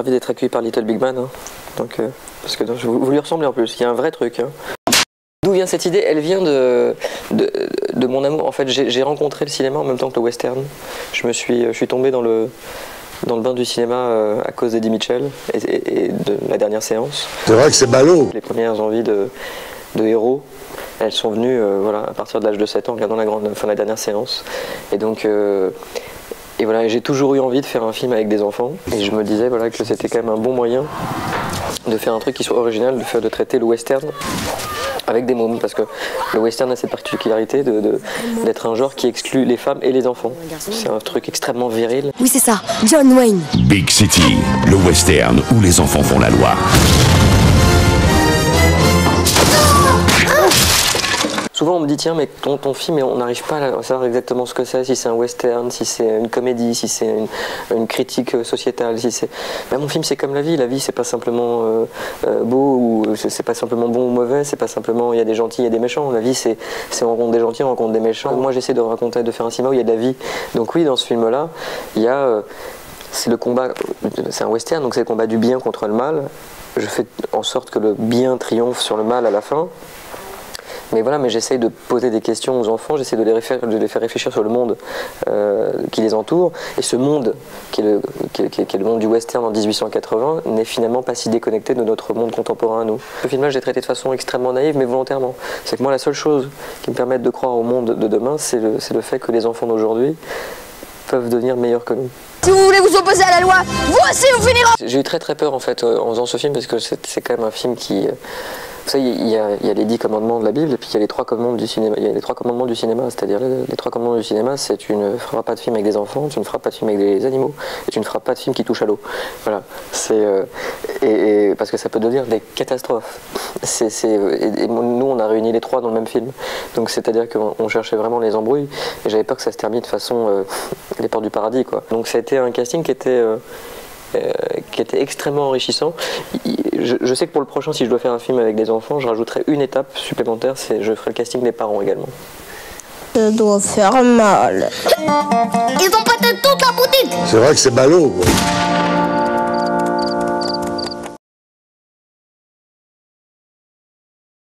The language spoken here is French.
ravi d'être accueilli par Little Big Man. Hein. Donc, parce que vous lui ressemblez en plus, il y a un vrai truc. Hein. D'où vient cette idée? Elle vient de mon amour. En fait, j'ai rencontré le cinéma en même temps que le western. Je suis tombé dans le bain du cinéma à cause d'Eddie Mitchell et de la dernière séance. C'est vrai que c'est ballot. Les premières envies de héros, elles sont venues voilà, à partir de l'âge de 7 ans, en regardant la dernière séance. Et donc, et voilà, j'ai toujours eu envie de faire un film avec des enfants. Et je me disais voilà, que c'était quand même un bon moyen de faire un truc qui soit original, de traiter le western avec des mômes, parce que le western a cette particularité d'être un genre qui exclut les femmes et les enfants. C'est un truc extrêmement viril. Oui, c'est ça, John Wayne. Big City, le western où les enfants font la loi. Souvent on me dit tiens mais ton film on n'arrive pas à savoir exactement ce que c'est, si c'est un western, si c'est une comédie, si c'est une critique sociétale, si c'est... Ben, mon film c'est comme la vie c'est pas simplement beau ou c'est pas simplement bon ou mauvais, c'est pas simplement il y a des gentils, il y a des méchants, la vie c'est on rencontre des gentils, on rencontre des méchants. Moi j'essaie de raconter, de faire un cinéma où il y a de la vie, donc oui dans ce film là il y a c'est le combat, c'est un western donc c'est le combat du bien contre le mal, je fais en sorte que le bien triomphe sur le mal à la fin. Mais voilà, mais j'essaye de poser des questions aux enfants, j'essaie de les faire réfléchir sur le monde qui les entoure. Et ce monde, qui est le monde du western en 1880, n'est finalement pas si déconnecté de notre monde contemporain à nous. Ce film-là, je l'ai traité de façon extrêmement naïve, mais volontairement. C'est que moi, la seule chose qui me permette de croire au monde de demain, c'est le fait que les enfants d'aujourd'hui peuvent devenir meilleurs que nous. Si vous voulez vous opposer à la loi, vous aussi vous finirez. J'ai eu très peur en fait en faisant ce film, parce que c'est quand même un film qui... Vous savez, il y a les 10 commandements de la Bible et puis il y a les 3 commandements du cinéma. Il y a les 3 commandements du cinéma, c'est-à-dire les 3 commandements du cinéma, c'est tu ne feras pas de film avec des enfants, tu ne feras pas de film avec des animaux et tu ne feras pas de film qui touche à l'eau. Voilà, c'est parce que ça peut devenir des catastrophes. Et nous, on a réuni les 3 dans le même film. Donc c'est-à-dire qu'on cherchait vraiment les embrouilles et j'avais peur que ça se termine de façon les portes du paradis, quoi. Donc ça a été un casting qui était extrêmement enrichissant. Je sais que pour le prochain, si je dois faire un film avec des enfants, je rajouterai une étape supplémentaire, c'est je ferai le casting des parents également. Ça doit faire mal. Ils ont pété toute la boutique. C'est vrai que c'est ballot, quoi.